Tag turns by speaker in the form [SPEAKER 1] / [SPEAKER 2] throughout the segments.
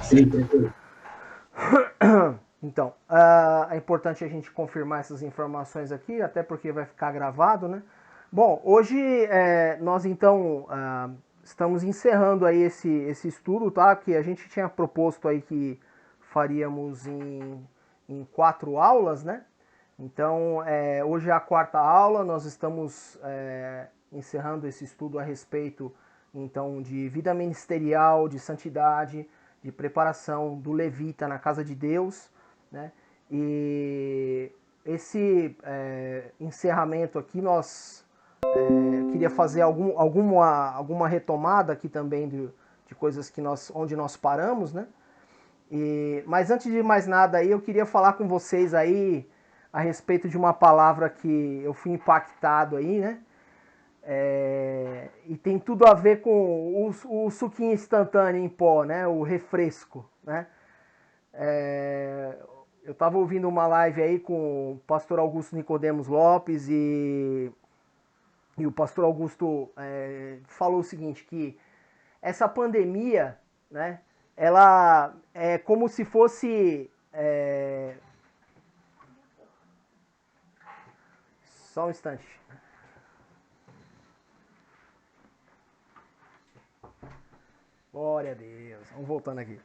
[SPEAKER 1] Sim, tranquilo.
[SPEAKER 2] Então, é importante a gente confirmar essas informações aqui, até porque vai ficar gravado, né? Bom, hoje nós então estamos encerrando aí esse estudo, tá? Que a gente tinha proposto aí que faríamos em 4 aulas, né? Então, hoje é a 4ª aula, nós estamos encerrando esse estudo a respeito, então, de vida ministerial, de santidade, de preparação do levita na casa de Deus, né? E esse encerramento aqui, nós queria fazer alguma retomada aqui também de coisas que onde nós paramos, né? Mas antes de mais nada aí, eu queria falar com vocês aí a respeito de uma palavra que eu fui impactado aí, né? E tem tudo a ver com o suquinho instantâneo em pó, né? O refresco, né? Eu estava ouvindo uma live aí com o pastor Augusto Nicodemos Lopes e o pastor Augusto falou o seguinte, que essa pandemia, né? Ela é como se fosse só um instante. Glória a Deus. Vamos voltando aqui.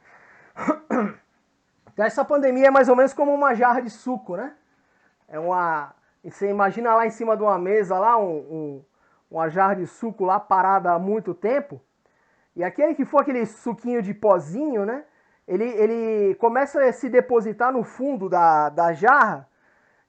[SPEAKER 2] Então essa pandemia é mais ou menos como uma jarra de suco, né? É uma. Você imagina lá em cima de uma mesa lá, uma jarra de suco lá parada há muito tempo. E aquele que for aquele suquinho de pozinho, né? Ele começa a se depositar no fundo da jarra.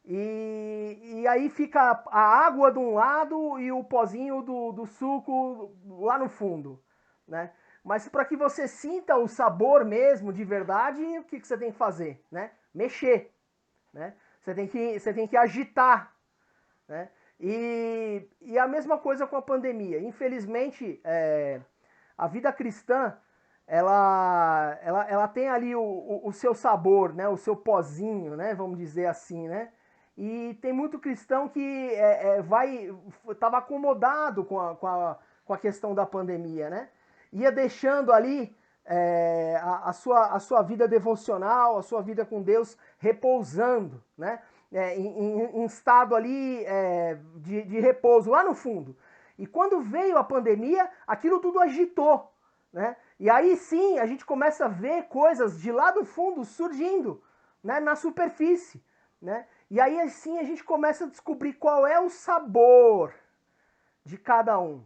[SPEAKER 2] E aí fica a água de um lado e o pozinho do suco lá no fundo, né? Mas para que você sinta o sabor mesmo, de verdade, o que você tem que fazer, né? Mexer, né? Você tem que agitar, né? E a mesma coisa com a pandemia. Infelizmente, a vida cristã, ela tem ali o seu sabor, né? O seu pozinho, né? Vamos dizer assim, né? E tem muito cristão que estava acomodado com a questão da pandemia, né? Ia deixando ali a sua vida devocional, a sua vida com Deus repousando, né? Em estado ali de repouso, lá no fundo. E quando veio a pandemia, aquilo tudo agitou, né? E aí sim a gente começa a ver coisas de lá do fundo surgindo, né, na superfície, né? E aí sim a gente começa a descobrir qual é o sabor de cada um,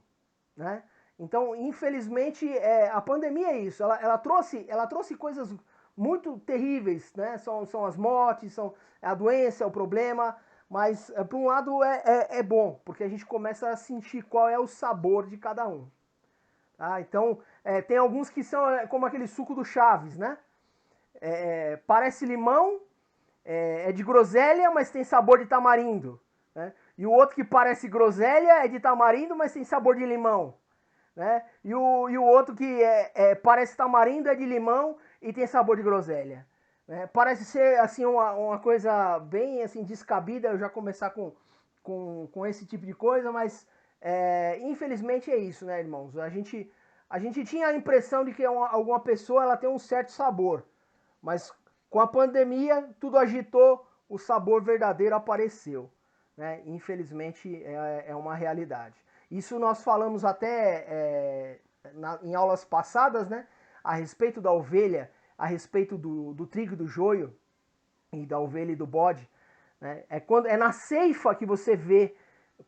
[SPEAKER 2] né? Então, infelizmente, a pandemia é isso. Ela trouxe coisas muito terríveis, né? São as mortes, são a doença, é o problema. Mas, por um lado, é bom, porque a gente começa a sentir qual é o sabor de cada um. Tá? Então, tem alguns que são como aquele suco do Chaves, né? Parece limão, é de groselha, mas tem sabor de tamarindo. Né? E o outro que parece groselha é de tamarindo, mas tem sabor de limão. Né? E o outro que parece tamarindo é de limão e tem sabor de groselha. Né? Parece ser assim uma coisa bem assim descabida eu já começar com esse tipo de coisa, mas infelizmente é isso, né, irmãos? A gente tinha a impressão de que alguma pessoa ela tem um certo sabor, mas com a pandemia tudo agitou, o sabor verdadeiro apareceu. Né? Infelizmente é uma realidade. Isso nós falamos até em aulas passadas, né? A respeito da ovelha, a respeito do trigo e do joio, e da ovelha e do bode. Né? É na ceifa que você vê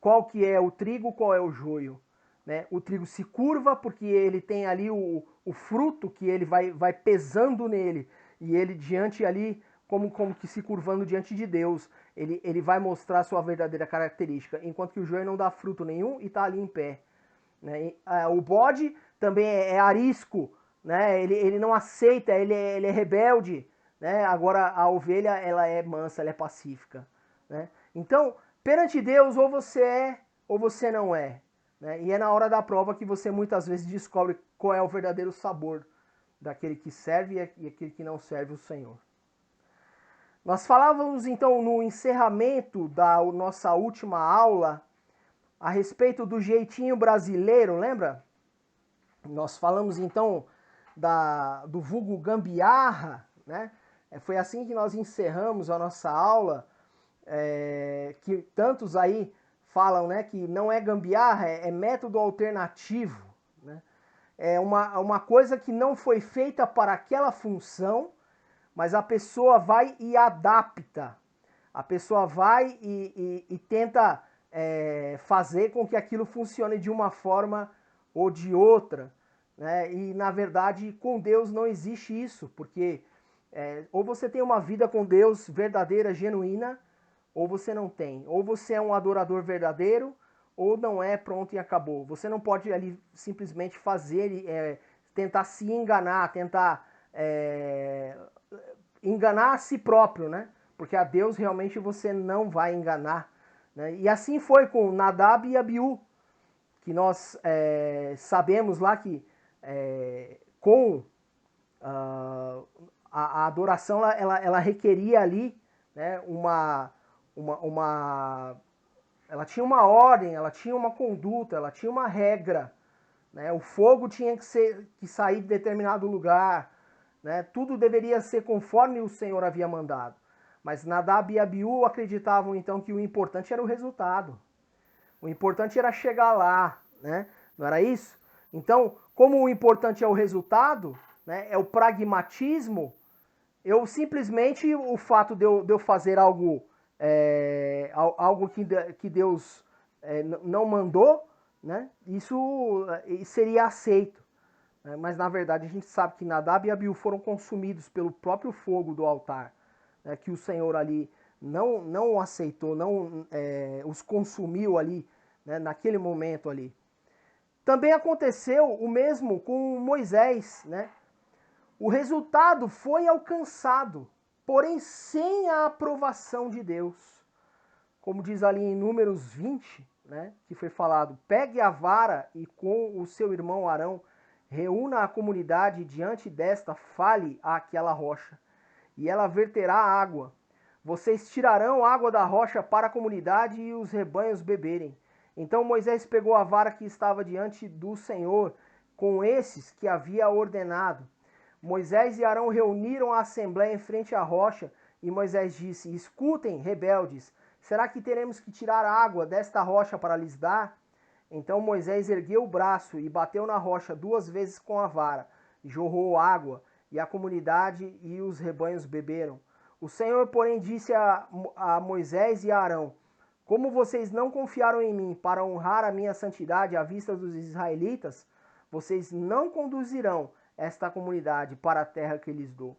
[SPEAKER 2] qual que é o trigo, qual é o joio. Né? O trigo se curva porque ele tem ali o fruto que ele vai pesando nele. E ele diante ali, como que se curvando diante de Deus, ele vai mostrar a sua verdadeira característica. Enquanto que o joio não dá fruto nenhum e está ali em pé. Né? O bode também é arisco, né? Ele não aceita, ele é rebelde. Né? Agora a ovelha ela é mansa, ela é pacífica. Né? Então, perante Deus, ou você é ou você não é. Né? E é na hora da prova que você muitas vezes descobre qual é o verdadeiro sabor daquele que serve e aquele que não serve o Senhor. Nós falávamos então no encerramento da nossa última aula a respeito do jeitinho brasileiro, lembra? Nós falamos então do vulgo gambiarra, né? Foi assim que nós encerramos a nossa aula, que tantos aí falam, né, que não é gambiarra, é método alternativo, né? É uma coisa que não foi feita para aquela função, mas a pessoa vai e adapta. A pessoa vai e tenta fazer com que aquilo funcione de uma forma ou de outra, né? E na verdade com Deus não existe isso, porque ou você tem uma vida com Deus verdadeira, genuína, ou você não tem. Ou você é um adorador verdadeiro, ou não é, pronto e acabou. Você não pode ali simplesmente fazer, tentar se enganar, tentar enganar a si próprio, né? Porque a Deus realmente você não vai enganar, né? E assim foi com Nadab e Abiú, que nós sabemos lá que com a adoração ela requeria ali, né, ela tinha uma ordem, ela tinha uma conduta, ela tinha uma regra, né? O fogo tinha que sair de determinado lugar, né? Tudo deveria ser conforme o Senhor havia mandado. Mas Nadab e Abiú acreditavam então que o importante era o resultado. O importante era chegar lá, né? Não era isso? Então, como o importante é o resultado, né, é o pragmatismo, eu simplesmente, o fato de eu fazer algo, algo que Deus não mandou, né, isso seria aceito. Né? Mas na verdade a gente sabe que Nadab e Abiú foram consumidos pelo próprio fogo do altar, né, que o Senhor ali não aceitou, não os consumiu ali, né, naquele momento ali. Também aconteceu o mesmo com Moisés, né? O resultado foi alcançado, porém sem a aprovação de Deus. Como diz ali em Números 20, né, que foi falado: pegue a vara e com o seu irmão Arão reúna a comunidade diante desta, fale àquela rocha, e ela verterá água. Vocês tirarão água da rocha para a comunidade e os rebanhos beberem. Então Moisés pegou a vara que estava diante do Senhor, com esses que havia ordenado. Moisés e Arão reuniram a assembleia em frente à rocha, e Moisés disse: escutem, rebeldes, será que teremos que tirar água desta rocha para lhes dar? Então Moisés ergueu o braço e bateu na rocha 2 vezes com a vara, e jorrou água, e a comunidade e os rebanhos beberam. O Senhor, porém, disse a Moisés e a Arão: como vocês não confiaram em mim para honrar a minha santidade à vista dos israelitas, vocês não conduzirão esta comunidade para a terra que lhes dou.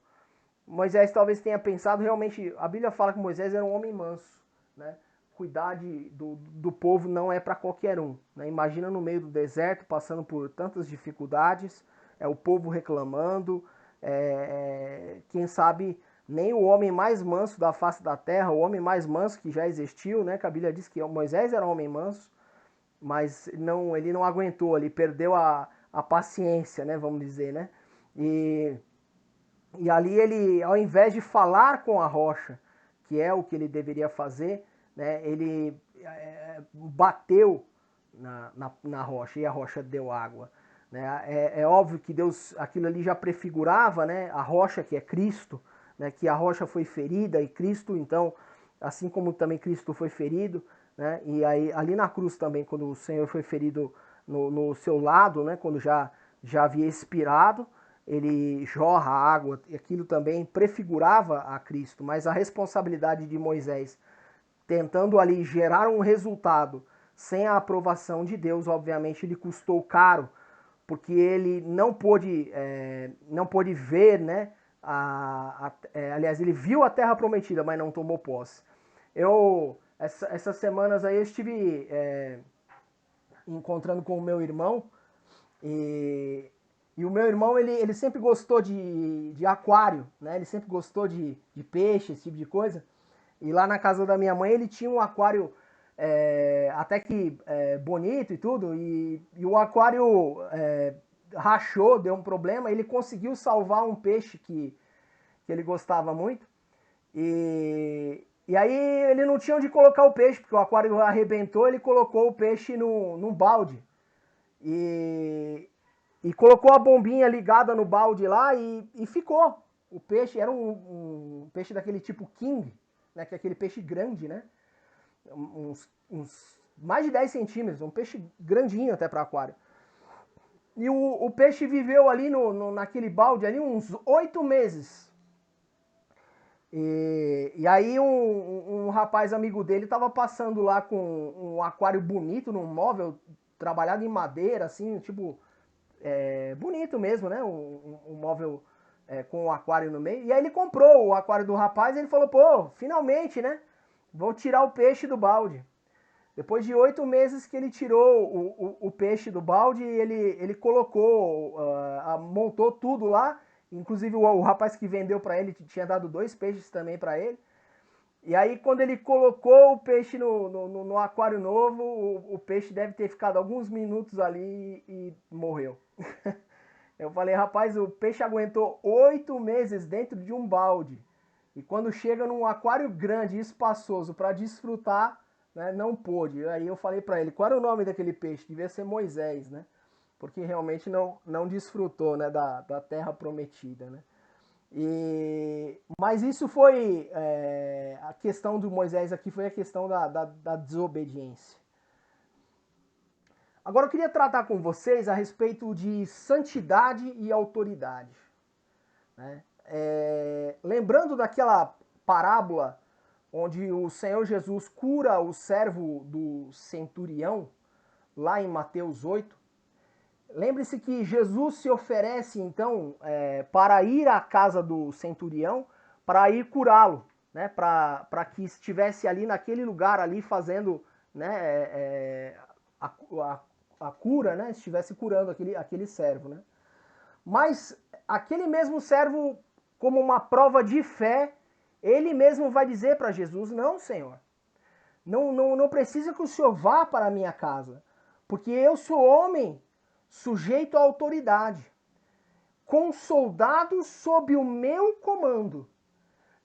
[SPEAKER 2] Moisés talvez tenha pensado, realmente, a Bíblia fala que Moisés era um homem manso, né? Cuidar do povo não é para qualquer um, né? Imagina no meio do deserto, passando por tantas dificuldades, o povo reclamando, quem sabe nem o homem mais manso da face da terra, o homem mais manso que já existiu, né? Que a Bíblia diz que Moisés era um homem manso, mas ele não aguentou, ele perdeu a paciência, né? Vamos dizer, né? E ali ele, ao invés de falar com a rocha, que é o que ele deveria fazer, né, ele bateu na rocha e a rocha deu água. Né? É óbvio que Deus, aquilo ali já prefigurava, né, a rocha que é Cristo, né, que a rocha foi ferida e Cristo, então, assim como também Cristo foi ferido, né, e aí ali na cruz também, quando o Senhor foi ferido no seu lado, né, quando já havia expirado, ele jorra água, e aquilo também prefigurava a Cristo, mas a responsabilidade de Moisés, tentando ali gerar um resultado sem a aprovação de Deus, obviamente lhe custou caro, porque ele não pôde ver, né, aliás, ele viu a terra prometida, mas não tomou posse. Essas semanas aí eu estive encontrando com o meu irmão, e o meu irmão, ele sempre gostou de aquário, né? Ele sempre gostou de peixe, esse tipo de coisa. E lá na casa da minha mãe, ele tinha um aquário até que bonito e tudo. E o aquário rachou, deu um problema. Ele conseguiu salvar um peixe que ele gostava muito. E aí ele não tinha onde colocar o peixe, porque o aquário arrebentou, ele colocou o peixe num balde. E E colocou a bombinha ligada no balde lá e ficou. O peixe era um peixe daquele tipo king, né, que é aquele peixe grande, né? Uns mais de 10 centímetros, um peixe grandinho até para aquário. E o peixe viveu ali naquele balde ali uns 8 meses. E aí um rapaz amigo dele estava passando lá com um aquário bonito, num móvel trabalhado em madeira, assim, tipo, bonito mesmo, né? Um móvel com um aquário no meio. E aí ele comprou o aquário do rapaz e ele falou, pô, finalmente, né? Vou tirar o peixe do balde. Depois de 8 meses que ele tirou o peixe do balde, ele colocou, montou tudo lá. Inclusive o rapaz que vendeu para ele tinha dado 2 peixes também para ele. E aí quando ele colocou o peixe no aquário novo, o peixe deve ter ficado alguns minutos ali e morreu. Eu falei, rapaz, o peixe aguentou 8 meses dentro de um balde. E quando chega num aquário grande e espaçoso para desfrutar, né, não pôde. Aí eu falei para ele, qual era o nome daquele peixe? Devia ser Moisés, né? Porque realmente não desfrutou, né, da terra prometida, né? Mas isso foi, a questão do Moisés aqui foi a questão da desobediência. Agora eu queria tratar com vocês a respeito de santidade e autoridade, né? Lembrando daquela parábola onde o Senhor Jesus cura o servo do centurião, lá em Mateus 8, lembre-se que Jesus se oferece, então, para ir à casa do centurião, para ir curá-lo, né? Para que estivesse ali naquele lugar, ali fazendo, né, a cura, né? Estivesse curando aquele servo, né? Mas aquele mesmo servo, como uma prova de fé, ele mesmo vai dizer para Jesus, não, Senhor, não precisa que o Senhor vá para a minha casa, porque eu sou homem sujeito à autoridade, com soldados sob o meu comando.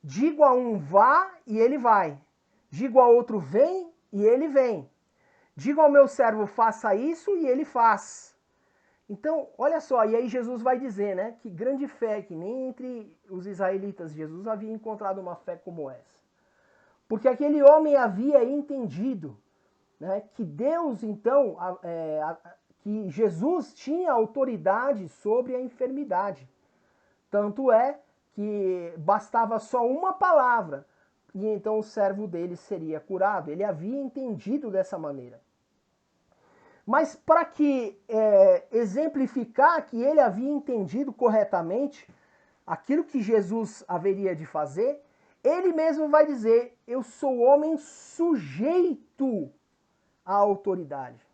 [SPEAKER 2] Digo a um vá e ele vai. Digo a outro vem e ele vem. Digo ao meu servo faça isso e ele faz. Então, olha só, e aí Jesus vai dizer, né, que grande fé, que nem entre os israelitas Jesus havia encontrado uma fé como essa. Porque aquele homem havia entendido, né, que Deus, então, que Jesus tinha autoridade sobre a enfermidade. Tanto é que bastava só uma palavra e então o servo dele seria curado. Ele havia entendido dessa maneira. Mas para que exemplificar que ele havia entendido corretamente aquilo que Jesus haveria de fazer, ele mesmo vai dizer, eu sou homem sujeito à autoridade.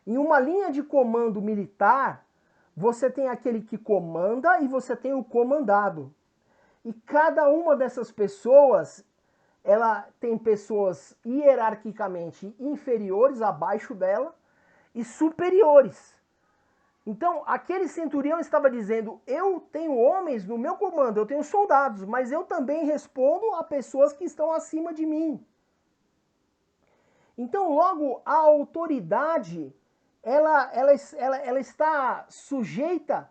[SPEAKER 2] Em uma linha de comando militar, você tem aquele que comanda e você tem o comandado. E cada uma dessas pessoas, ela tem pessoas hierarquicamente inferiores, abaixo dela, e superiores. Então, aquele centurião estava dizendo, eu tenho homens no meu comando, eu tenho soldados, mas eu também respondo a pessoas que estão acima de mim. Então, logo, a autoridade, ela está sujeita,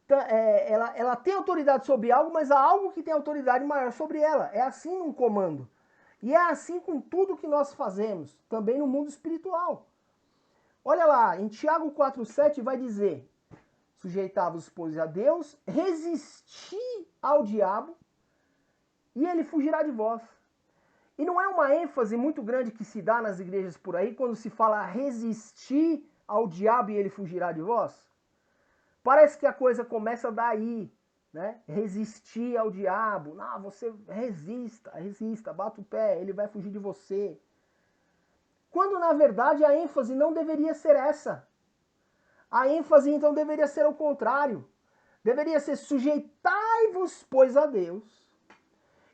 [SPEAKER 2] ela tem autoridade sobre algo, mas há algo que tem autoridade maior sobre ela. É assim num comando. E é assim com tudo que nós fazemos, também no mundo espiritual. Olha lá, em Tiago 4,7 vai dizer, sujeitavos, pois, a Deus, resisti ao diabo, e ele fugirá de vós. E não é uma ênfase muito grande que se dá nas igrejas por aí quando se fala resistir ao diabo e ele fugirá de vós? Parece que a coisa começa daí, né? Resistir ao diabo. Não, você resista, bata o pé, ele vai fugir de você. Quando na verdade a ênfase não deveria ser essa. A ênfase então deveria ser o contrário. Deveria ser sujeitai-vos, pois, a Deus.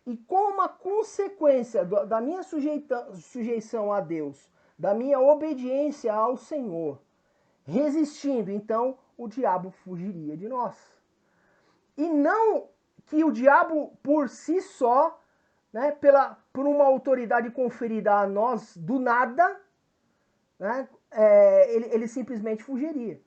[SPEAKER 2] E com uma consequência da minha sujeição a Deus, da minha obediência ao Senhor, resistindo, então o diabo fugiria de nós. E não que o diabo por si só, né, por uma autoridade conferida a nós do nada, né, ele simplesmente fugiria.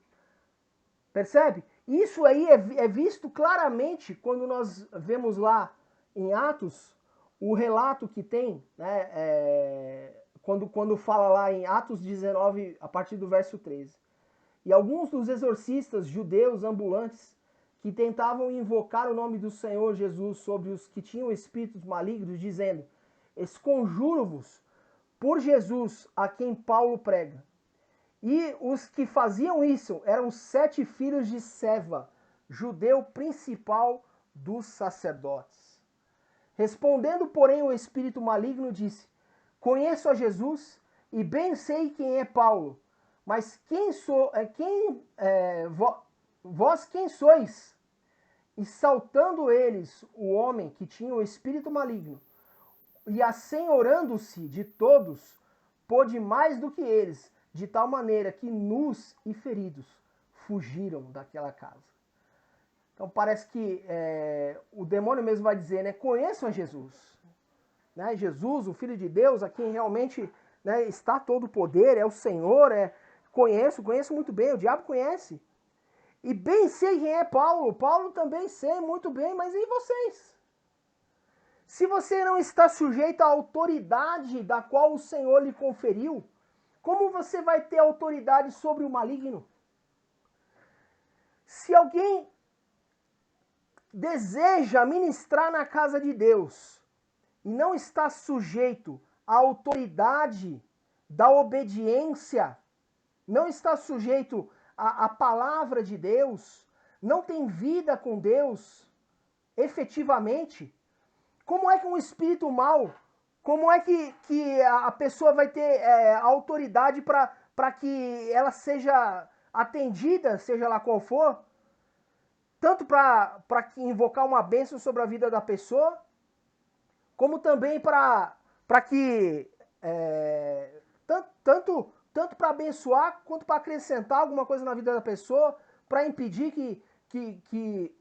[SPEAKER 2] Percebe? Isso aí é visto claramente quando nós vemos lá em Atos o relato que tem, né, quando fala lá em Atos 19, a partir do verso 13. E alguns dos exorcistas judeus ambulantes que tentavam invocar o nome do Senhor Jesus sobre os que tinham espíritos malignos, dizendo: esconjuro-vos por Jesus a quem Paulo prega. E os que faziam isso eram 7 filhos de Seva, judeu principal dos sacerdotes. Respondendo, porém, o espírito maligno disse: conheço a Jesus e bem sei quem é Paulo, mas vós quem sois? E saltando eles o homem que tinha o espírito maligno, e assenhorando-se de todos, pôde mais do que eles, de tal maneira que nus e feridos fugiram daquela casa. Então parece que o demônio mesmo vai dizer, né, conheçam a Jesus. Né, Jesus, o Filho de Deus, a quem realmente, né, está todo o poder, é o Senhor, conheço muito bem, o diabo conhece. E bem sei quem é Paulo, Paulo também sei muito bem, mas e vocês? Se você não está sujeito à autoridade da qual o Senhor lhe conferiu, como você vai ter autoridade sobre o maligno? Se alguém deseja ministrar na casa de Deus e não está sujeito à autoridade da obediência, não está sujeito à palavra de Deus, não tem vida com Deus efetivamente, como é que um espírito mau, como é que a pessoa vai ter autoridade para que ela seja atendida, seja lá qual for, tanto para invocar uma bênção sobre a vida da pessoa, como também para que, tanto para abençoar, quanto para acrescentar alguma coisa na vida da pessoa, para impedir que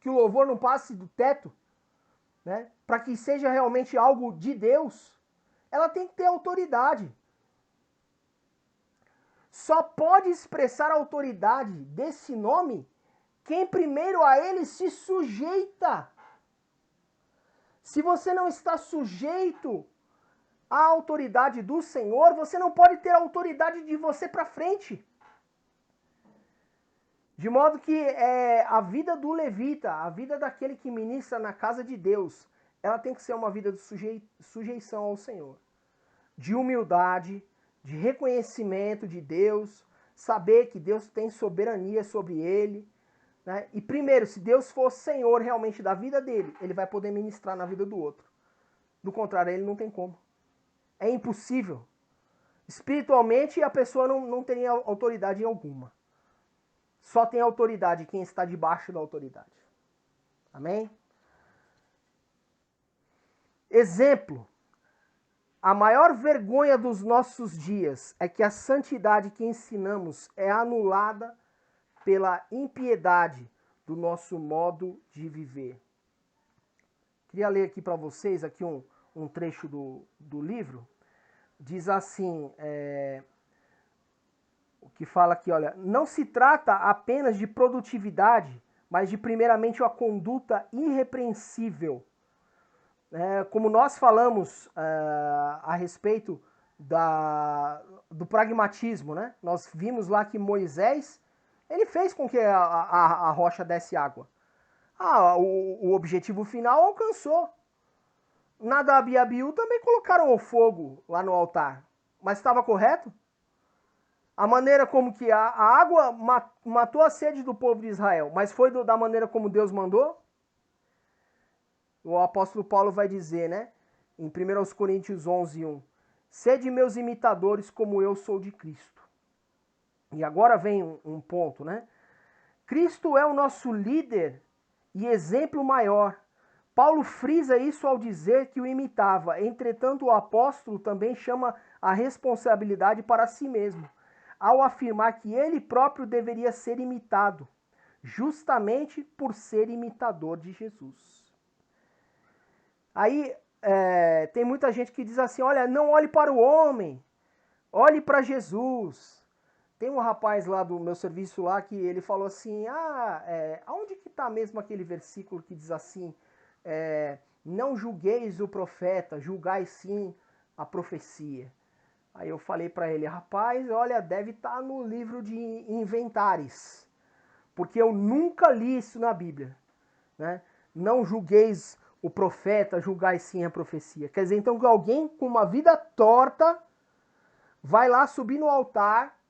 [SPEAKER 2] o louvor não passe do teto, né? Para que seja realmente algo de Deus, ela tem que ter autoridade. Só pode expressar a autoridade desse nome quem primeiro a ele se sujeita. Se você não está sujeito à autoridade do Senhor, você não pode ter a autoridade de você para frente. De modo que a vida do levita, a vida daquele que ministra na casa de Deus, ela tem que ser uma vida de sujeição ao Senhor. De humildade, de reconhecimento de Deus, saber que Deus tem soberania sobre ele. Né? E primeiro, se Deus for Senhor realmente da vida dele, ele vai poder ministrar na vida do outro. Do contrário, ele não tem como. É impossível. Espiritualmente, a pessoa não tem autoridade alguma. Só tem autoridade quem está debaixo da autoridade. Amém? Exemplo. A maior vergonha dos nossos dias é que a santidade que ensinamos é anulada pela impiedade do nosso modo de viver. Queria ler aqui para vocês aqui um trecho do livro. Diz assim, o que fala aqui, olha, não se trata apenas de produtividade, mas de primeiramente uma conduta irrepreensível. Como nós falamos a respeito do pragmatismo, né? Nós vimos lá que Moisés, ele fez com que a rocha desse água. O objetivo final alcançou. Nadab e Abiú também colocaram o fogo lá no altar. Mas estava correto? A maneira como que a água matou a sede do povo de Israel, mas foi da maneira como Deus mandou? O apóstolo Paulo vai dizer, né? Em 1 Coríntios 11:1, sede meus imitadores como eu sou de Cristo. E agora vem um ponto, né? Cristo é o nosso líder e exemplo maior. Paulo frisa isso ao dizer que o imitava. Entretanto, o apóstolo também chama a responsabilidade para si mesmo, ao afirmar que ele próprio deveria ser imitado, justamente por ser imitador de Jesus. Aí tem muita gente que diz assim, olha, não olhe para o homem, olhe para Jesus. tem um rapaz lá do meu serviço lá que ele falou assim, aonde que está mesmo aquele versículo que diz assim, não julgueis o profeta, julgai sim a profecia. Aí eu falei para ele, rapaz, olha, deve estar no livro de Inventares, porque eu nunca li isso na Bíblia, né? Não julgueis o profeta, julgai sim a profecia. Quer dizer, então, que alguém com uma vida torta vai lá subir no altar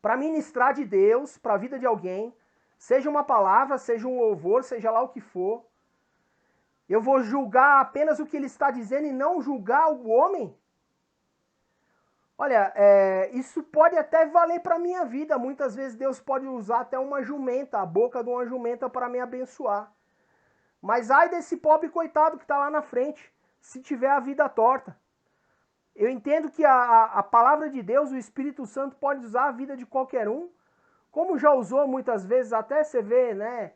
[SPEAKER 2] para ministrar de Deus para a vida de alguém, seja uma palavra, seja um louvor, seja lá o que for. Eu vou julgar apenas o que ele está dizendo e não julgar o homem? Olha, isso pode até valer para a minha vida. Muitas vezes Deus pode usar até uma jumenta, a boca de uma jumenta para me abençoar. Mas ai desse pobre coitado que está lá na frente, se tiver a vida torta. Eu entendo que a palavra de Deus, o Espírito Santo, pode usar a vida de qualquer um, como já usou muitas vezes, até você vê, né?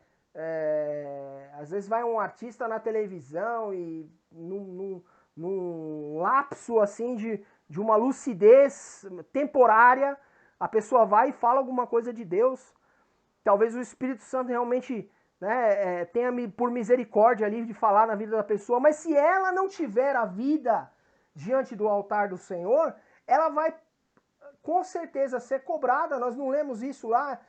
[SPEAKER 2] Às vezes vai um artista na televisão e num lapso assim de uma lucidez temporária, a pessoa vai e fala alguma coisa de Deus. Talvez o Espírito Santo realmente, né, tenha por misericórdia ali de falar na vida da pessoa, mas se ela não tiver a vida diante do altar do Senhor, ela vai com certeza ser cobrada. Nós não lemos isso lá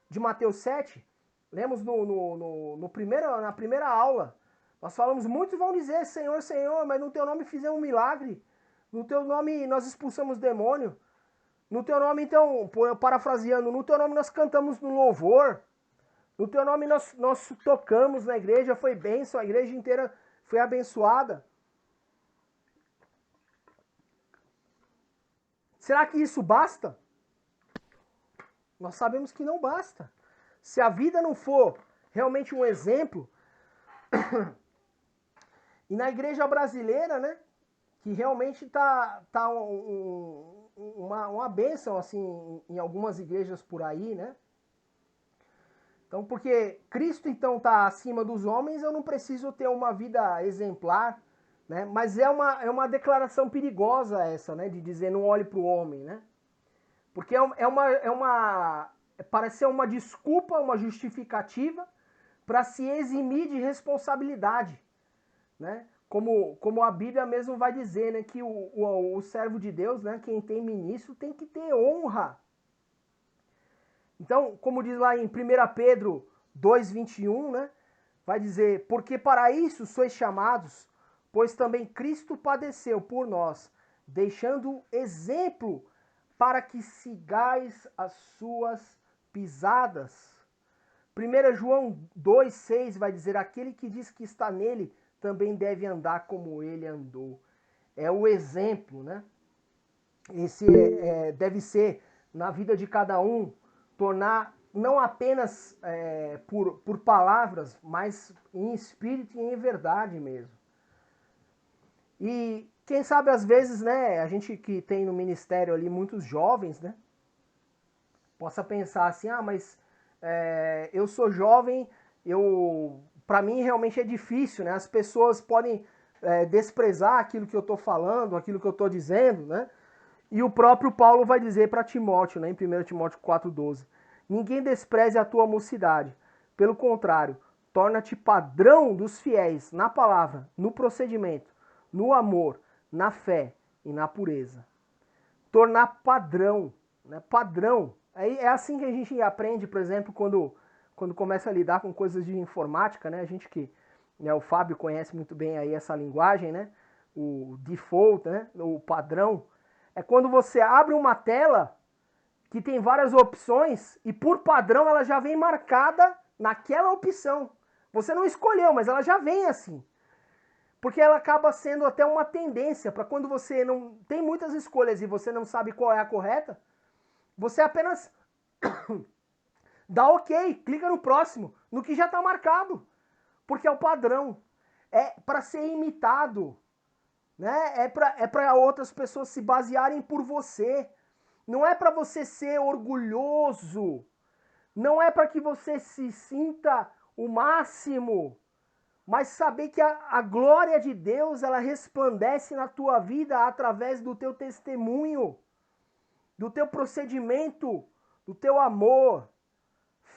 [SPEAKER 2] de Mateus 7, lemos na primeira aula. Nós falamos, muitos vão dizer, Senhor, Senhor, mas no teu nome fizemos um milagre, no teu nome nós expulsamos demônio, no teu nome, então, parafraseando, no teu nome nós cantamos no louvor, no teu nome nós tocamos na igreja, foi bênção, a igreja inteira foi abençoada. Será que isso basta? Nós sabemos que não basta. Se a vida não for realmente um exemplo, e na igreja brasileira, né, que realmente tá uma bênção assim, em algumas igrejas por aí, né? Então, porque Cristo então está acima dos homens, eu não preciso ter uma vida exemplar, né? Mas é uma declaração perigosa essa, né? De dizer não olhe para o homem, né? Porque parece ser uma desculpa, uma justificativa para se eximir de responsabilidade, né? Como a Bíblia mesmo vai dizer, né? Que o servo de Deus, né? Quem tem ministro tem que ter honra. Então, como diz lá em 1 Pedro 2,21, né? Vai dizer, porque para isso sois chamados, pois também Cristo padeceu por nós, deixando exemplo para que sigais as suas pisadas. 1 João 2,6 vai dizer, aquele que diz que está nele, também deve andar como ele andou. É o exemplo, né? Esse deve ser, na vida de cada um, tornar não apenas por palavras, mas em espírito e em verdade mesmo. E quem sabe às vezes, né, a gente que tem no ministério ali muitos jovens, né, possa pensar assim, mas eu sou jovem, para mim realmente é difícil, né, as pessoas podem desprezar aquilo que eu estou falando, aquilo que eu estou dizendo, né, e o próprio Paulo vai dizer para Timóteo, né, em 1 Timóteo 4,12, ninguém despreze a tua mocidade, pelo contrário, torna-te padrão dos fiéis na palavra, no procedimento, no amor, na fé e na pureza. Tornar padrão, né? Padrão. É assim que a gente aprende, por exemplo, quando começa a lidar com coisas de informática, né? A gente que, né, o Fábio conhece muito bem aí essa linguagem, né? O default, né? O padrão. É quando você abre uma tela que tem várias opções e por padrão ela já vem marcada naquela opção. Você não escolheu, mas ela já vem assim. Porque ela acaba sendo até uma tendência para quando você não tem muitas escolhas e você não sabe qual é a correta, você apenas dá ok, clica no próximo, no que já está marcado. Porque é o padrão. É para ser imitado. Né? É para outras pessoas se basearem por você. Não é para você ser orgulhoso. Não é para que você se sinta o máximo. Mas saber que a glória de Deus, ela resplandece na tua vida através do teu testemunho. do teu procedimento, do teu amor,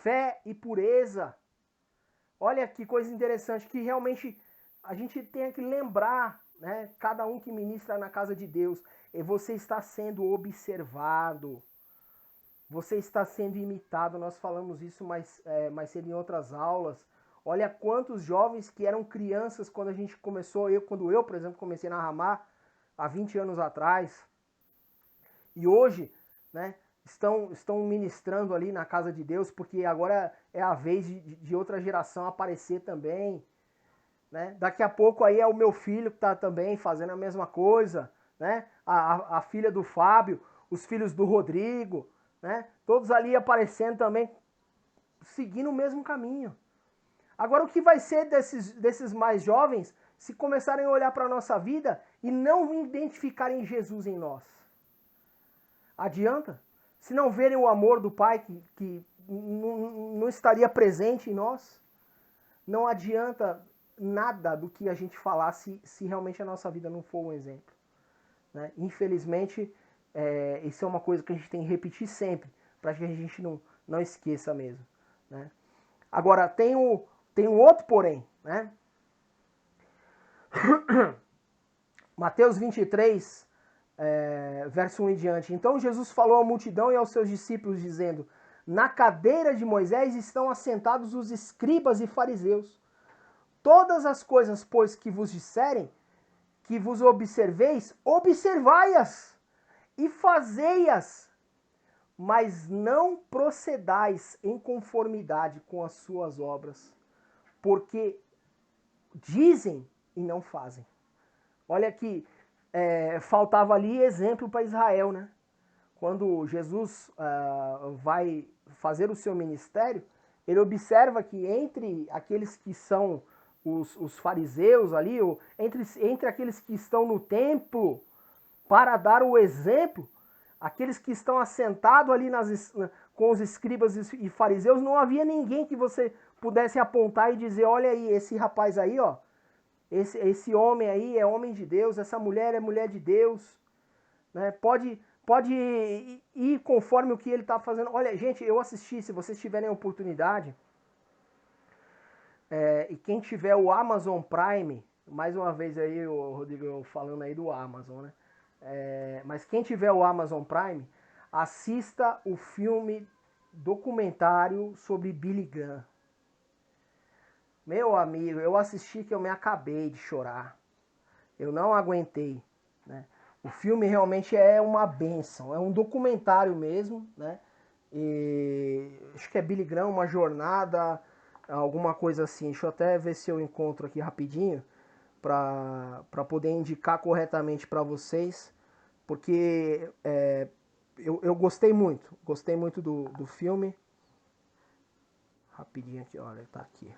[SPEAKER 2] fé e pureza. Olha que coisa interessante, que realmente a gente tem que lembrar, né? Cada um que ministra na casa de Deus, e você está sendo observado, você está sendo imitado. Nós falamos isso mais cedo em outras aulas. Olha quantos jovens que eram crianças quando a gente começou, quando eu, por exemplo, comecei na Ramá há 20 anos atrás, e hoje, né, estão ministrando ali na casa de Deus, porque agora é a vez de outra geração aparecer também, né? Daqui a pouco aí é o meu filho que está também fazendo a mesma coisa, né? A filha do Fábio, os filhos do Rodrigo, né? Todos ali aparecendo também, seguindo o mesmo caminho. Agora, o que vai ser desses mais jovens se começarem a olhar para a nossa vida e não identificarem Jesus em nós? Adianta? Se não verem o amor do Pai que não estaria presente em nós, não adianta nada do que a gente falar se realmente a nossa vida não for um exemplo. Né? Infelizmente, isso é uma coisa que a gente tem que repetir sempre, para que a gente não esqueça mesmo. Né? Agora, tem um outro porém. Né? Mateus 23, verso 1 em diante. Então Jesus falou à multidão e aos seus discípulos, dizendo: na cadeira de Moisés estão assentados os escribas e fariseus. Todas as coisas, pois, que vos disserem, que vos observeis, observai-as e fazei-as, mas não procedais em conformidade com as suas obras, porque dizem e não fazem. Olha que faltava ali exemplo para Israel, né? Quando Jesus vai fazer o seu ministério, ele observa que entre aqueles que são os fariseus ali, ou entre aqueles que estão no templo para dar o exemplo, aqueles que estão assentados ali com os escribas e fariseus, não havia ninguém que você pudesse apontar e dizer: olha aí, esse rapaz aí, ó, esse homem aí é homem de Deus, essa mulher é mulher de Deus, né? Pode ir conforme o que ele está fazendo. Olha, gente, eu assisti, se vocês tiverem a oportunidade, e quem tiver o Amazon Prime, mais uma vez aí, o Rodrigo falando aí do Amazon, né? Mas quem tiver o Amazon Prime, assista o filme documentário sobre Billy Graham. Meu amigo, eu assisti que eu me acabei de chorar. Eu não aguentei, né? O filme realmente é uma bênção, é um documentário mesmo, né? E acho que é Billy Graham, uma jornada, alguma coisa assim. Deixa eu até ver se eu encontro aqui rapidinho para poder indicar corretamente para vocês, porque eu gostei muito do filme. Rapidinho aqui, olha, tá aqui.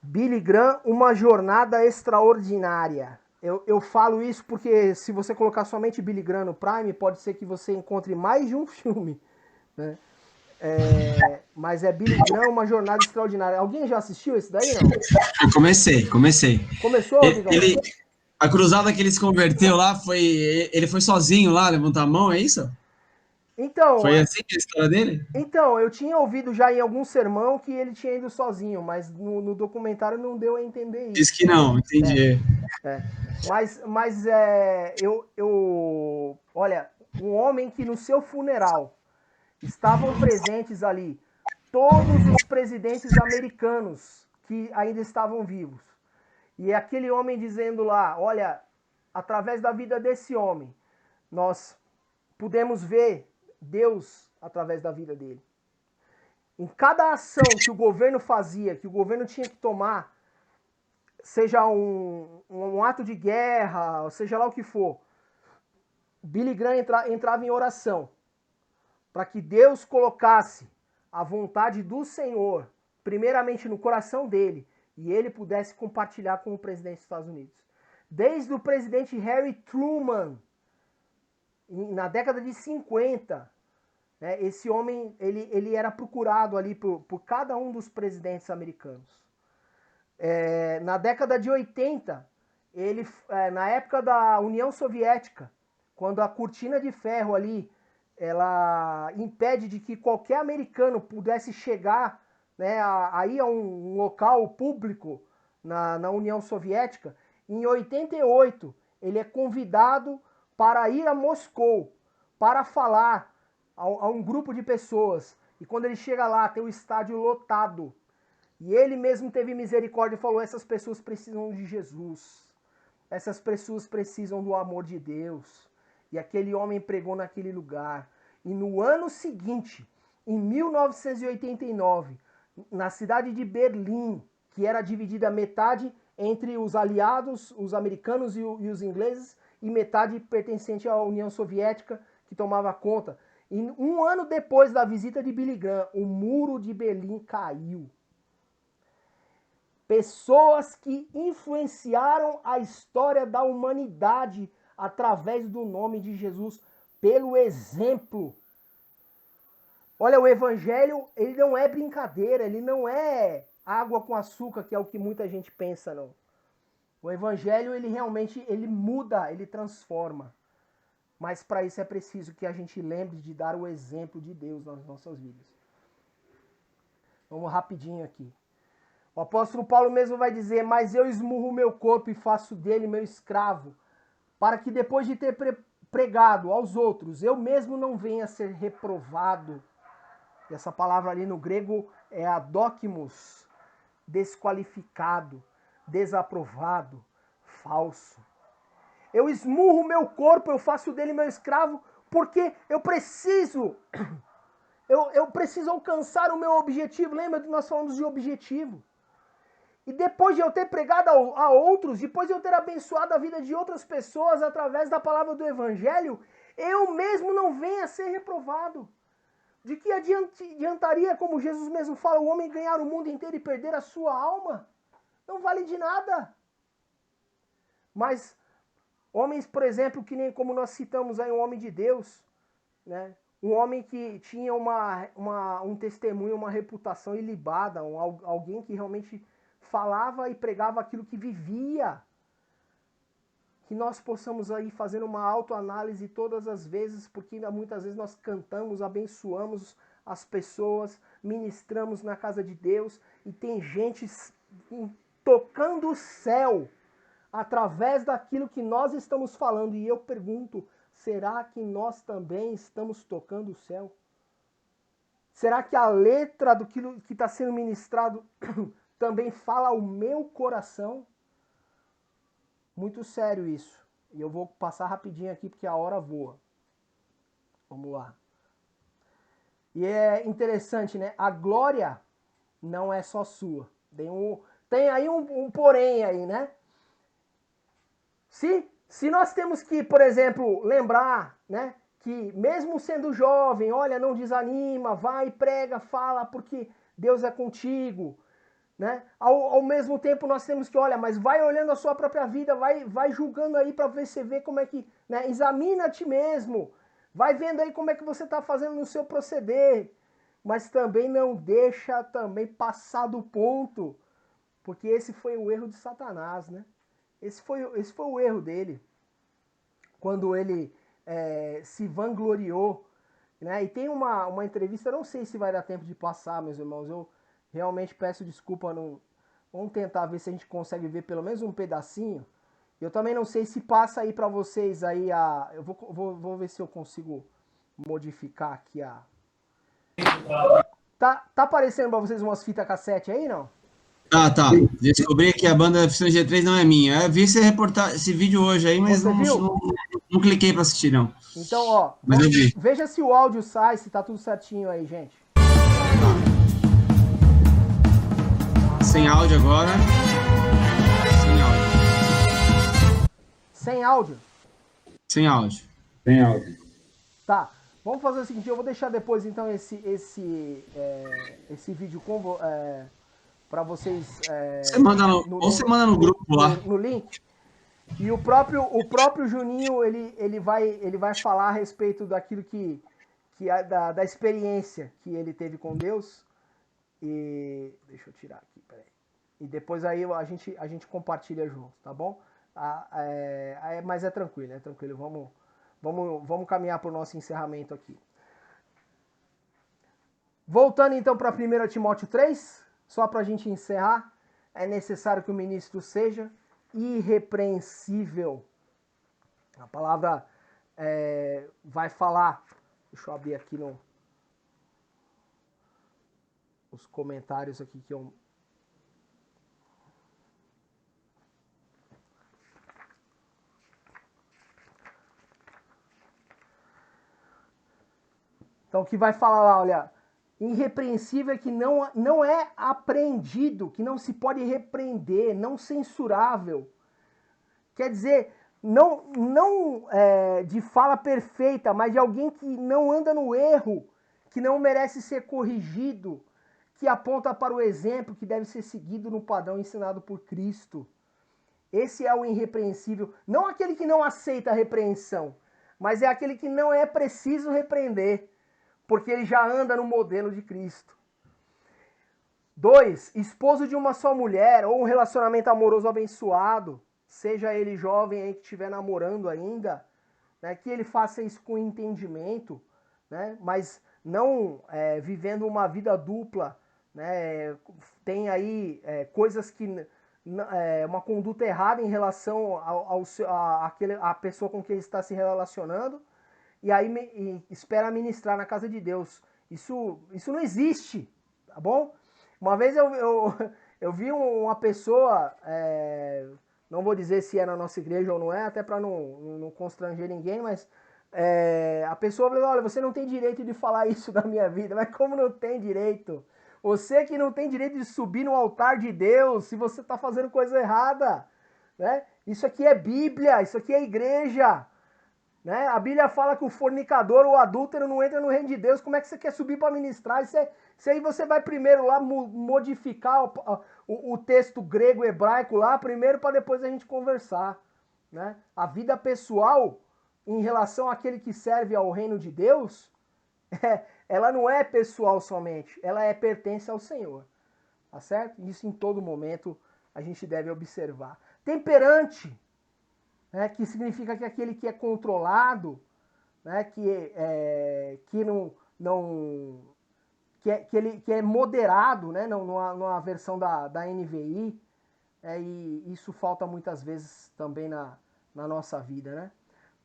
[SPEAKER 2] Billy Graham, uma jornada extraordinária. Eu falo isso porque se você colocar somente Billy Graham no Prime, pode ser que você encontre mais de um filme, né? Mas é Billy Graham, uma jornada extraordinária. Alguém já assistiu esse daí, não?
[SPEAKER 1] Eu comecei.
[SPEAKER 2] Começou, Rodrigão?
[SPEAKER 1] A cruzada que ele se converteu lá ele foi sozinho lá, levantar a mão, é isso?
[SPEAKER 2] Então,
[SPEAKER 1] Foi assim que é a história dele?
[SPEAKER 2] eu tinha ouvido já em algum sermão que ele tinha ido sozinho, mas no documentário não deu a entender
[SPEAKER 1] Diz
[SPEAKER 2] isso.
[SPEAKER 1] que não, entendi.
[SPEAKER 2] Mas olha, um homem que no seu funeral estavam presentes ali todos os presidentes americanos que ainda estavam vivos. E aquele homem dizendo lá: olha, através da vida desse homem, nós pudemos ver Deus através da vida dele. Em cada ação que o governo fazia, que o governo tinha que tomar, seja um ato de guerra, seja lá o que for, Billy Graham entrava em oração para que Deus colocasse a vontade do Senhor primeiramente no coração dele e ele pudesse compartilhar com o presidente dos Estados Unidos. Desde o presidente Harry Truman, na década de 50, né, esse homem ele era procurado ali por cada um dos presidentes americanos. Na década de 80, na época da União Soviética, quando a cortina de ferro ali, ela impede de que qualquer americano pudesse chegar, né, aí a um local público na União Soviética, em 88 ele é convidado para ir a Moscou, para falar a um grupo de pessoas. E quando ele chega lá, tem o estádio lotado. E ele mesmo teve misericórdia e falou: essas pessoas precisam de Jesus. Essas pessoas precisam do amor de Deus. E aquele homem pregou naquele lugar. E no ano seguinte, em 1989, na cidade de Berlim, que era dividida metade entre os aliados, os americanos e os ingleses, e metade pertencente à União Soviética, que tomava conta. E um ano depois da visita de Billy Graham, o muro de Berlim caiu. Pessoas que influenciaram a história da humanidade através do nome de Jesus, pelo exemplo. Olha, o evangelho, ele não é brincadeira, ele não é água com açúcar, que é o que muita gente pensa, não. O evangelho, ele realmente, ele muda, ele transforma. Mas para isso é preciso que a gente lembre de dar o exemplo de Deus nas nossas vidas. Vamos rapidinho aqui. O apóstolo Paulo mesmo vai dizer: mas eu esmurro o meu corpo e faço dele meu escravo, para que depois de ter pregado aos outros, eu mesmo não venha a ser reprovado. E essa palavra ali no grego é adokimos, desqualificado, desaprovado, falso. Eu esmurro o meu corpo, eu faço dele meu escravo, porque eu preciso alcançar o meu objetivo. Lembra que nós falamos de objetivo? E depois de eu ter pregado a outros, depois de eu ter abençoado a vida de outras pessoas através da palavra do evangelho, eu mesmo não venha a ser reprovado. De que adiantaria, como Jesus mesmo fala, o homem ganhar o mundo inteiro e perder a sua alma? Não vale de nada. Mas homens, por exemplo, que nem como nós citamos aí, um homem de Deus, né? Um homem que tinha um testemunho, uma reputação ilibada, alguém que realmente falava e pregava aquilo que vivia. Que nós possamos aí fazer uma autoanálise todas as vezes, porque muitas vezes nós cantamos, abençoamos as pessoas, ministramos na casa de Deus, e tem gente tocando o céu através daquilo que nós estamos falando. E eu pergunto, será que nós também estamos tocando o céu? Será que a letra do que está sendo ministrado também fala ao meu coração? Muito sério isso. E eu vou passar rapidinho aqui porque a hora voa. Vamos lá. E é interessante, né? A glória não é só sua. Tem aí um porém aí, né? Se nós temos que, por exemplo, lembrar, né, que mesmo sendo jovem, olha, não desanima, vai, prega, fala, porque Deus é contigo, né? Ao mesmo tempo nós temos que, olha, mas vai olhando a sua própria vida, vai julgando aí para você ver como é que, né, examina a ti mesmo, vai vendo aí como é que você está fazendo no seu proceder, mas também não deixa também passar do ponto, porque esse foi o erro de Satanás, né? Esse foi o erro dele, quando ele se vangloriou, né? E tem uma entrevista, eu não sei se vai dar tempo de passar, meus irmãos, eu realmente peço desculpa, não. Vamos tentar ver se a gente consegue ver pelo menos um pedacinho. Eu também não sei se passa aí para vocês aí eu vou ver se eu consigo modificar aqui a... Tá aparecendo para vocês umas fitas cassete aí, não?
[SPEAKER 1] Ah, tá. Descobri que a banda Oficina G3 não é minha. Eu vi esse vídeo hoje aí, mas
[SPEAKER 2] Você viu?
[SPEAKER 1] não cliquei para assistir, não.
[SPEAKER 2] Então, ó,
[SPEAKER 1] Mas eu vi.
[SPEAKER 2] veja se o áudio sai, se tá tudo certinho aí, gente.
[SPEAKER 1] Sem áudio agora. Sem áudio.
[SPEAKER 2] Sem áudio?
[SPEAKER 1] Sem áudio.
[SPEAKER 3] Sem áudio.
[SPEAKER 2] Tá. Vamos fazer o seguinte, eu vou deixar depois então esse vídeo para vocês.
[SPEAKER 1] Você manda você manda no grupo lá.
[SPEAKER 2] No link. E o próprio Juninho, ele vai falar a respeito daquilo da experiência que ele teve com Deus. E deixa eu tirar aqui, peraí. E depois aí a gente compartilha junto, tá bom? Mas é tranquilo, Vamos caminhar para o nosso encerramento aqui. Voltando então para 1 Timóteo 3, só para a gente encerrar, é necessário que o ministro seja irrepreensível. A palavra vai falar, deixa eu abrir aqui os comentários aqui que eu... Então, o que vai falar lá, olha, irrepreensível é que não é apreendido, que não se pode repreender, não censurável. Quer dizer, não de fala perfeita, mas de alguém que não anda no erro, que não merece ser corrigido, que aponta para o exemplo que deve ser seguido no padrão ensinado por Cristo. Esse é o irrepreensível, não aquele que não aceita a repreensão, mas é aquele que não é preciso repreender, porque ele já anda no modelo de Cristo. 2. Esposo de uma só mulher ou um relacionamento amoroso abençoado, seja ele jovem aí que estiver namorando ainda, né, que ele faça isso com entendimento, né, mas não vivendo uma vida dupla, né, tem aí coisas que... uma conduta errada em relação à pessoa com quem ele está se relacionando, e aí espera ministrar na casa de Deus. Isso não existe, tá bom? Uma vez eu vi uma pessoa, não vou dizer se é na nossa igreja ou não é, até para não constranger ninguém, mas a pessoa falou, olha, você não tem direito de falar isso da minha vida. Mas como não tem direito? Você que não tem direito de subir no altar de Deus se você está fazendo coisa errada, né? Isso aqui é Bíblia, isso aqui é igreja. Né? A Bíblia fala que o fornicador ou o adúltero não entra no reino de Deus. Como é que você quer subir para ministrar? Isso aí você vai primeiro lá modificar o texto grego hebraico lá, primeiro para depois a gente conversar. Né? A vida pessoal, em relação àquele que serve ao reino de Deus, ela não é pessoal somente, ela pertence ao Senhor. Tá certo? Isso em todo momento a gente deve observar. Temperante, né, que significa que aquele que é controlado, né, que é moderado, né, numa versão da NVI, e isso falta muitas vezes também na nossa vida. Né?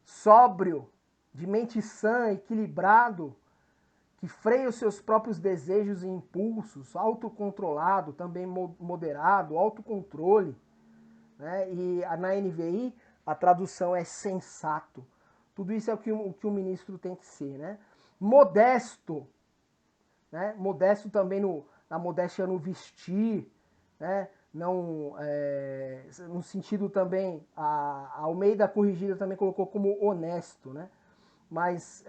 [SPEAKER 2] Sóbrio, de mente sã, equilibrado, que freia os seus próprios desejos e impulsos, autocontrolado, também moderado, autocontrole. Né? E na NVI, a tradução é sensato. Tudo isso é o que o ministro tem que ser. Né? Modesto. Né? Modesto também na modéstia no vestir. Né? Não, no sentido também, a Almeida Corrigida também colocou como honesto. Né? Mas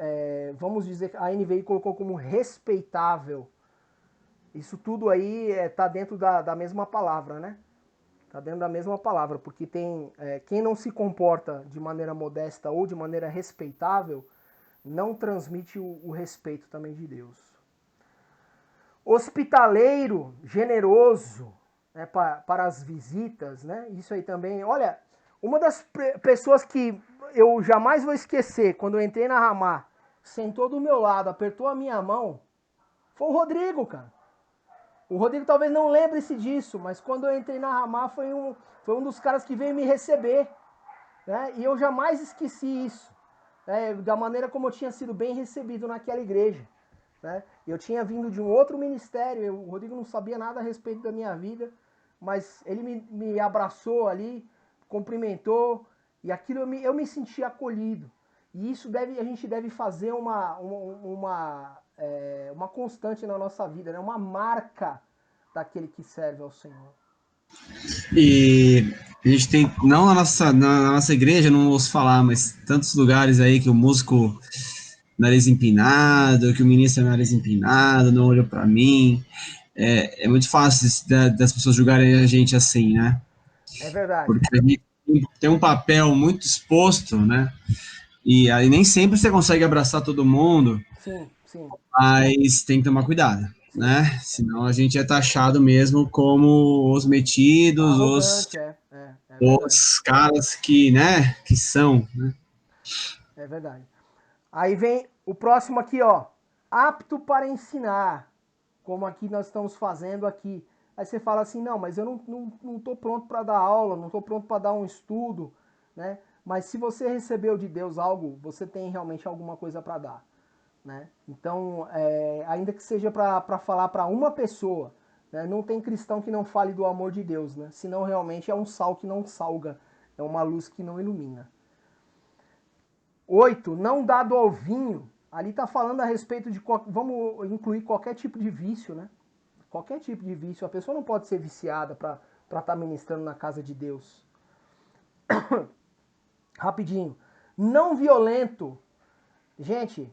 [SPEAKER 2] vamos dizer que a NVI colocou como respeitável. Isso tudo aí está dentro da mesma palavra, né? Está dentro da mesma palavra, porque tem quem não se comporta de maneira modesta ou de maneira respeitável, não transmite o respeito também de Deus. Hospitaleiro, generoso, né, para as visitas, né? Isso aí também. Olha, uma das pessoas que eu jamais vou esquecer, quando eu entrei na Ramá, sentou do meu lado, apertou a minha mão, foi o Rodrigo, cara. O Rodrigo talvez não lembre-se disso, mas quando eu entrei na Ramá foi um dos caras que veio me receber. Né? E eu jamais esqueci isso, né? Da maneira como eu tinha sido bem recebido naquela igreja. Né? Eu tinha vindo de um outro ministério, o Rodrigo não sabia nada a respeito da minha vida, mas ele me abraçou ali, cumprimentou, e aquilo eu me senti acolhido. E isso a gente deve fazer uma constante na nossa vida, né? Uma marca daquele que serve ao Senhor.
[SPEAKER 1] E a gente tem, não na nossa igreja, não ouço falar, mas tantos lugares aí que o músico nariz empinado, que o ministro é nariz empinado, não olhou para mim. É muito fácil das pessoas julgarem a gente assim, né?
[SPEAKER 2] É verdade.
[SPEAKER 1] Porque a gente tem um papel muito exposto, né? E aí nem sempre você consegue abraçar todo mundo.
[SPEAKER 2] Sim, sim.
[SPEAKER 1] Mas tem que tomar cuidado, sim, né? Senão a gente é taxado mesmo como os metidos,
[SPEAKER 2] arrogante,
[SPEAKER 1] os caras que, né, que são, né?
[SPEAKER 2] É verdade. Aí vem o próximo aqui, ó. Apto para ensinar, como aqui nós estamos fazendo aqui. Aí você fala assim, não, mas eu não tô pronto para dar aula, não estou pronto para dar um estudo, né? Mas se você recebeu de Deus algo, você tem realmente alguma coisa para dar, né? Então, ainda que seja para falar para uma pessoa, né? Não tem cristão que não fale do amor de Deus, né? Senão realmente é um sal que não salga, é uma luz que não ilumina. 8. Não dado ao vinho. Ali está falando a respeito de. Vamos incluir qualquer tipo de vício, né? Qualquer tipo de vício. A pessoa não pode ser viciada para estar ministrando na casa de Deus. Rapidinho. Não violento. Gente,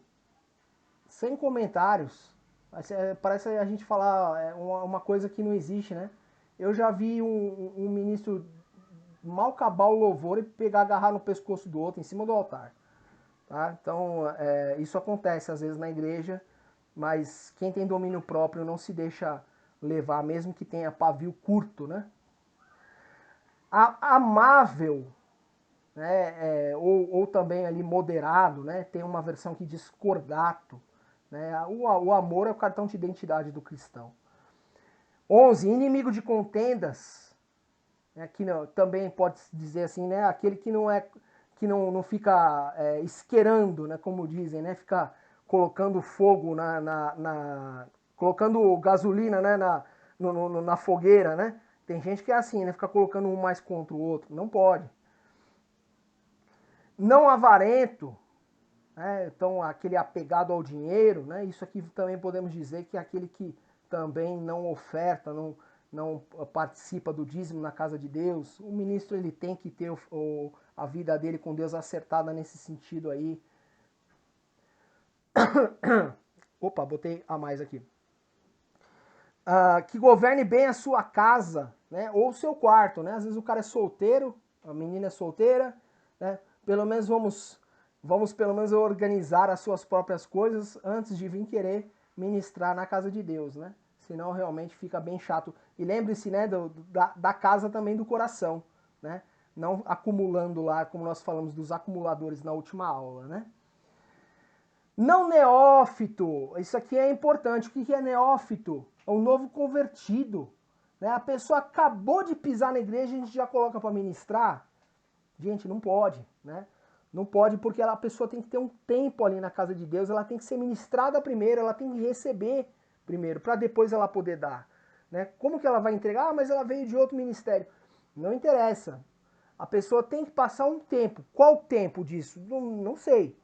[SPEAKER 2] sem comentários. Parece a gente falar uma coisa que não existe, né? Eu já vi um ministro mal acabar o louvor e pegar, agarrar no pescoço do outro em cima do altar. Tá? Então, isso acontece às vezes na igreja, mas quem tem domínio próprio não se deixa levar, mesmo que tenha pavio curto, né? Amável, né? Ou também ali moderado, né? Tem uma versão que diz cordato, né? O amor é o cartão de identidade do cristão. 11. Inimigo de contendas, né? Que não, também pode se dizer assim, né? Aquele que não fica esquerando, né, como dizem, né, fica colocando fogo colocando gasolina, né, na fogueira, né? Tem gente que é assim, né, fica colocando um mais contra o outro. Não pode. Não avarento, né? Então aquele apegado ao dinheiro, né? Isso aqui também podemos dizer que é aquele que também não oferta, não participa do dízimo na casa de Deus. O ministro ele tem que ter a vida dele com Deus acertada nesse sentido aí. Opa, botei a mais aqui. Que governe bem a sua casa, né? Ou o seu quarto, né? Às vezes o cara é solteiro, a menina é solteira, né? Pelo menos vamos pelo menos organizar as suas próprias coisas antes de vir querer ministrar na casa de Deus, né? Senão realmente fica bem chato. E lembre-se, né, da casa também do coração, né? Não acumulando lá, como nós falamos dos acumuladores na última aula, né? Não neófito, isso aqui é importante. O que é neófito? É um novo convertido. Né? A pessoa acabou de pisar na igreja e a gente já coloca para ministrar. Gente, não pode, né? Não pode porque a pessoa tem que ter um tempo ali na casa de Deus, ela tem que ser ministrada primeiro, ela tem que receber primeiro, para depois ela poder dar. Né? Como que ela vai entregar? Ah, mas ela veio de outro ministério. Não interessa. A pessoa tem que passar um tempo. Qual o tempo disso? Não sei.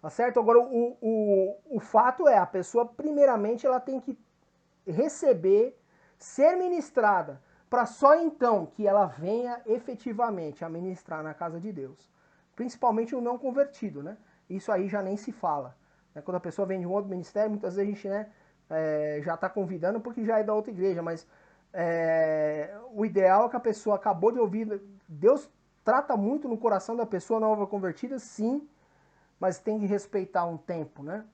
[SPEAKER 2] Tá certo? Agora, o fato é, a pessoa, primeiramente, ela tem que receber, ser ministrada, para só então que ela venha efetivamente a ministrar na casa de Deus. Principalmente o não convertido, né? Isso aí já nem se fala. Né? Quando a pessoa vem de um outro ministério, muitas vezes a gente, né, já está convidando porque já é da outra igreja, mas o ideal é que a pessoa acabou de ouvir. Deus trata muito no coração da pessoa nova convertida, sim, mas tem que respeitar um tempo, né?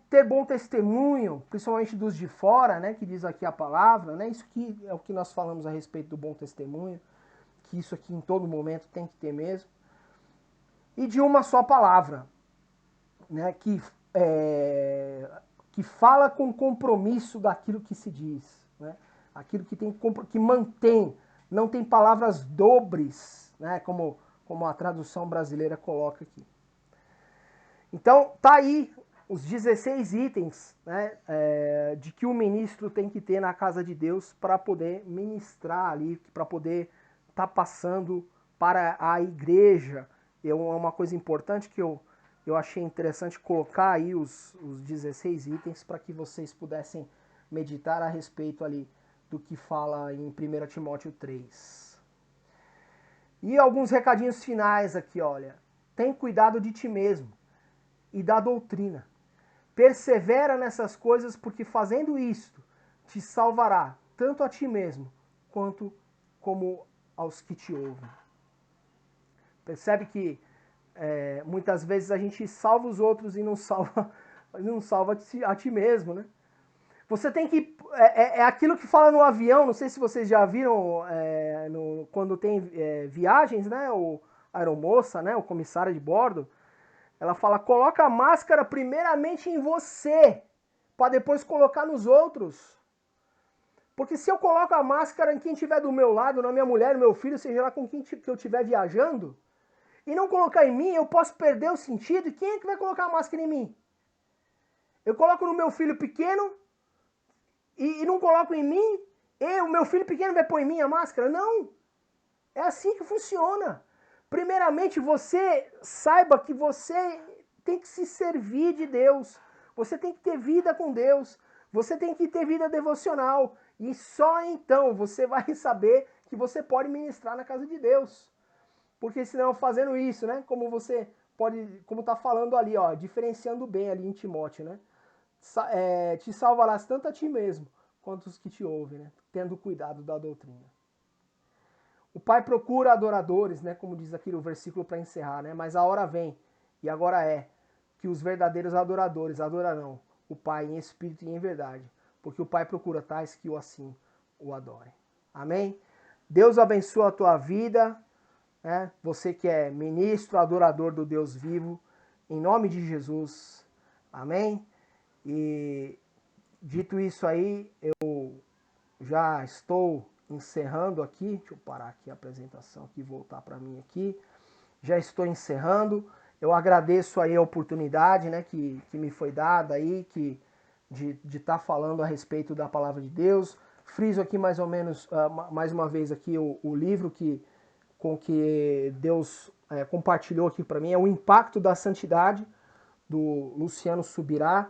[SPEAKER 2] Ter bom testemunho, principalmente dos de fora, né? Que diz aqui a palavra, né? Isso que é o que nós falamos a respeito do bom testemunho, que isso aqui em todo momento tem que ter mesmo. E de uma só palavra, né? Que fala com compromisso daquilo que se diz, né? Aquilo que mantém, não tem palavras dobres, né? Como a tradução brasileira coloca aqui. Então, tá aí os 16 itens, né, de que o ministro tem que ter na casa de Deus para poder ministrar ali, para poder estar passando para a igreja. É uma coisa importante que eu achei interessante colocar aí os 16 itens para que vocês pudessem meditar a respeito ali do que fala em 1 Timóteo 3. E alguns recadinhos finais aqui, olha. Tem cuidado de ti mesmo e da doutrina. Persevera nessas coisas, porque fazendo isto te salvará, tanto a ti mesmo, quanto como aos que te ouvem. Percebe que muitas vezes a gente salva os outros e não salva a ti mesmo, né? Você tem que... É aquilo que fala no avião, não sei se vocês já viram quando tem viagens, né? aeromoça, né, o comissário de bordo, ela fala, coloca a máscara primeiramente em você, para depois colocar nos outros. Porque se eu coloco a máscara em quem estiver do meu lado, na minha mulher, no meu filho, seja lá com quem que eu estiver viajando, e não colocar em mim, eu posso perder o sentido. E quem é que vai colocar a máscara em mim? Eu coloco no meu filho pequeno e não coloco em mim, e o meu filho pequeno vai pôr em mim a máscara? Não. É assim que funciona. Primeiramente, você saiba que você tem que se servir de Deus. Você tem que ter vida com Deus. Você tem que ter vida devocional. E só então você vai saber que você pode ministrar na casa de Deus. Porque senão, fazendo isso, né? Como você pode, como está falando ali, ó, diferenciando bem ali em Timóteo, né? Te salvarás tanto a ti mesmo, quanto os que te ouvem, né? Tendo cuidado da doutrina. O Pai procura adoradores, né? Como diz aqui o versículo para encerrar, né? Mas a hora vem, e agora é, que os verdadeiros adoradores adorarão o Pai em espírito e em verdade. Porque o Pai procura tais que o assim o adorem. Amém? Deus abençoe a tua vida, né? Você que é ministro, adorador do Deus vivo, em nome de Jesus. Amém? E dito isso aí, eu já estou encerrando aqui. Deixa eu parar aqui a apresentação aqui e voltar para mim aqui. Já estou encerrando. Eu agradeço aí a oportunidade, né, que me foi dada aí, de estar falando a respeito da palavra de Deus. Friso aqui mais ou menos, mais uma vez aqui, o livro com que Deus compartilhou aqui para mim é O Impacto da Santidade, do Luciano Subirá.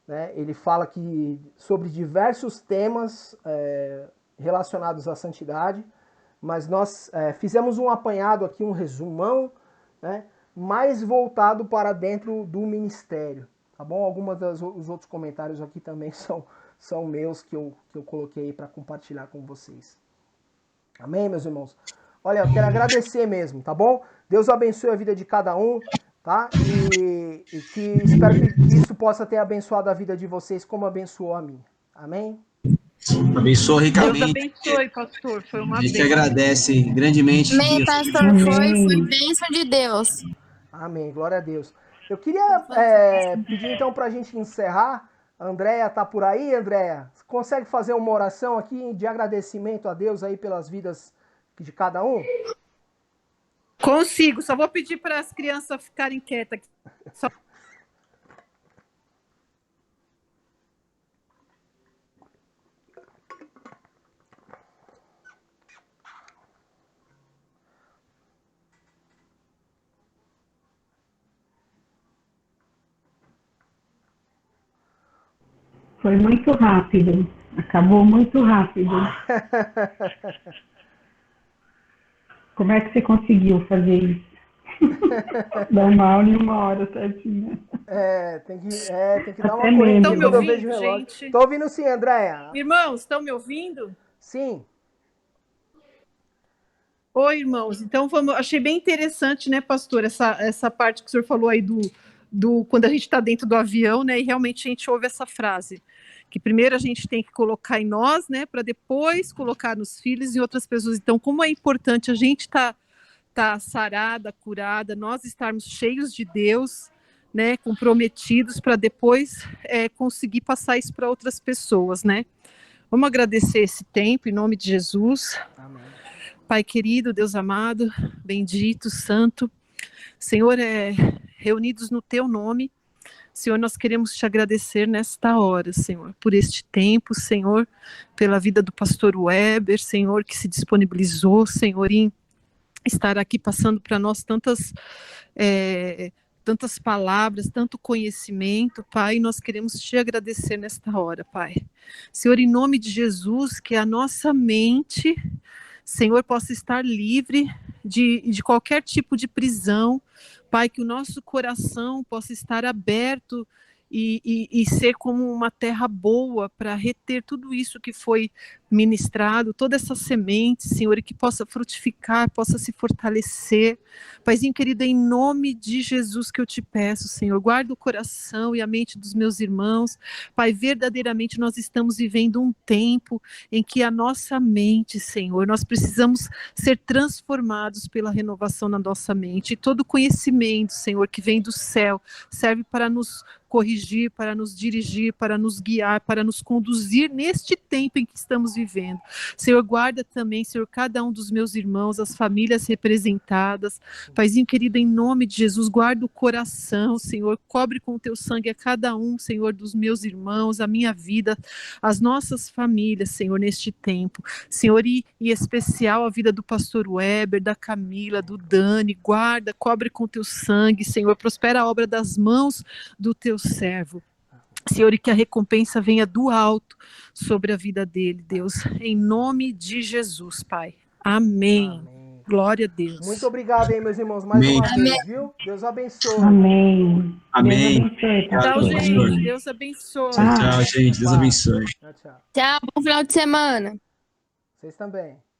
[SPEAKER 2] Né? Ele fala aqui sobre diversos temas relacionados à santidade, mas nós fizemos um apanhado aqui, um resumão, né? Mais voltado para dentro do ministério. Tá bom? Alguns dos outros comentários aqui também são meus que eu coloquei aí para compartilhar com vocês. Amém, meus irmãos? Olha, eu quero agradecer mesmo, tá bom? Deus abençoe a vida de cada um, tá? E que espero que isso possa ter abençoado a vida de vocês como abençoou a minha. Amém?
[SPEAKER 1] Abençoa ricamente.
[SPEAKER 3] Deus abençoe, pastor. Foi uma
[SPEAKER 1] A gente
[SPEAKER 3] bênção.
[SPEAKER 1] agradece grandemente.
[SPEAKER 4] Amém, pastor. Foi bênção de Deus.
[SPEAKER 2] Amém, glória a Deus. Eu queria pedir então para a gente encerrar. A Andréia tá por aí, Andréia? Consegue fazer uma oração aqui de agradecimento a Deus aí pelas vidas de cada um?
[SPEAKER 3] Consigo, só vou pedir para as crianças ficarem quietas. Só...
[SPEAKER 5] Foi muito rápido. Acabou muito rápido. Como é que você conseguiu fazer isso? Normal em 1 hora certinha.
[SPEAKER 2] Tem que dar uma
[SPEAKER 5] Até
[SPEAKER 2] corrida.
[SPEAKER 3] Estão me ouvindo, gente?
[SPEAKER 2] Tô ouvindo sim, Andréia.
[SPEAKER 3] Irmãos, estão me ouvindo?
[SPEAKER 2] Sim.
[SPEAKER 3] Oi, irmãos. Então, achei bem interessante, né, pastor, essa parte que o senhor falou aí do quando a gente está dentro do avião, né, e realmente a gente ouve essa frase, que primeiro a gente tem que colocar em nós, né, para depois colocar nos filhos e outras pessoas. Então, como é importante a gente tá sarada, curada, nós estarmos cheios de Deus, né, comprometidos para depois conseguir passar isso para outras pessoas, né. Vamos agradecer esse tempo em nome de Jesus.
[SPEAKER 2] Amém.
[SPEAKER 3] Pai querido, Deus amado, bendito, santo, Senhor, reunidos no Teu nome, Senhor, nós queremos Te agradecer nesta hora, Senhor, por este tempo, Senhor, pela vida do pastor Weber, Senhor, que se disponibilizou, Senhor, em estar aqui passando para nós tantas palavras, tanto conhecimento, Pai, nós queremos Te agradecer nesta hora, Pai. Senhor, em nome de Jesus, que a nossa mente, Senhor, possa estar livre de qualquer tipo de prisão, Pai, que o nosso coração possa estar aberto e ser como uma terra boa para reter tudo isso que foi ministrado, toda essa semente, Senhor, e que possa frutificar, possa se fortalecer. Paizinho querido, em nome de Jesus que eu te peço, Senhor, guarda o coração e a mente dos meus irmãos. Pai, verdadeiramente nós estamos vivendo um tempo em que a nossa mente, Senhor, nós precisamos ser transformados pela renovação na nossa mente. E todo conhecimento, Senhor, que vem do céu, serve para nos corrigir, para nos dirigir, para nos guiar, para nos conduzir neste tempo em que estamos vivendo. Senhor, guarda também, Senhor, cada um dos meus irmãos, as famílias representadas. Paizinho querido, em nome de Jesus, guarda o coração, Senhor, cobre com o teu sangue a cada um, Senhor, dos meus irmãos, a minha vida, as nossas famílias, Senhor, neste tempo. Senhor, e especial a vida do pastor Weber, da Camila, do Dani, guarda, cobre com o teu sangue, Senhor, prospera a obra das mãos do teu servo. Senhor, e que a recompensa venha do alto sobre a vida dele, Deus, em nome de Jesus, Pai. Amém.
[SPEAKER 2] Amém.
[SPEAKER 3] Glória a Deus.
[SPEAKER 2] Muito obrigado aí, meus irmãos, mais
[SPEAKER 1] Amém.
[SPEAKER 2] uma vez, viu? Deus abençoe.
[SPEAKER 5] Amém.
[SPEAKER 1] Amém.
[SPEAKER 5] Deus abençoe,
[SPEAKER 3] Tchau,
[SPEAKER 5] pastor.
[SPEAKER 3] gente.
[SPEAKER 5] Amém.
[SPEAKER 3] Deus abençoe.
[SPEAKER 1] Tchau, gente. Deus abençoe.
[SPEAKER 2] Tchau, tchau.
[SPEAKER 4] Tchau, bom final de semana.
[SPEAKER 2] Vocês também.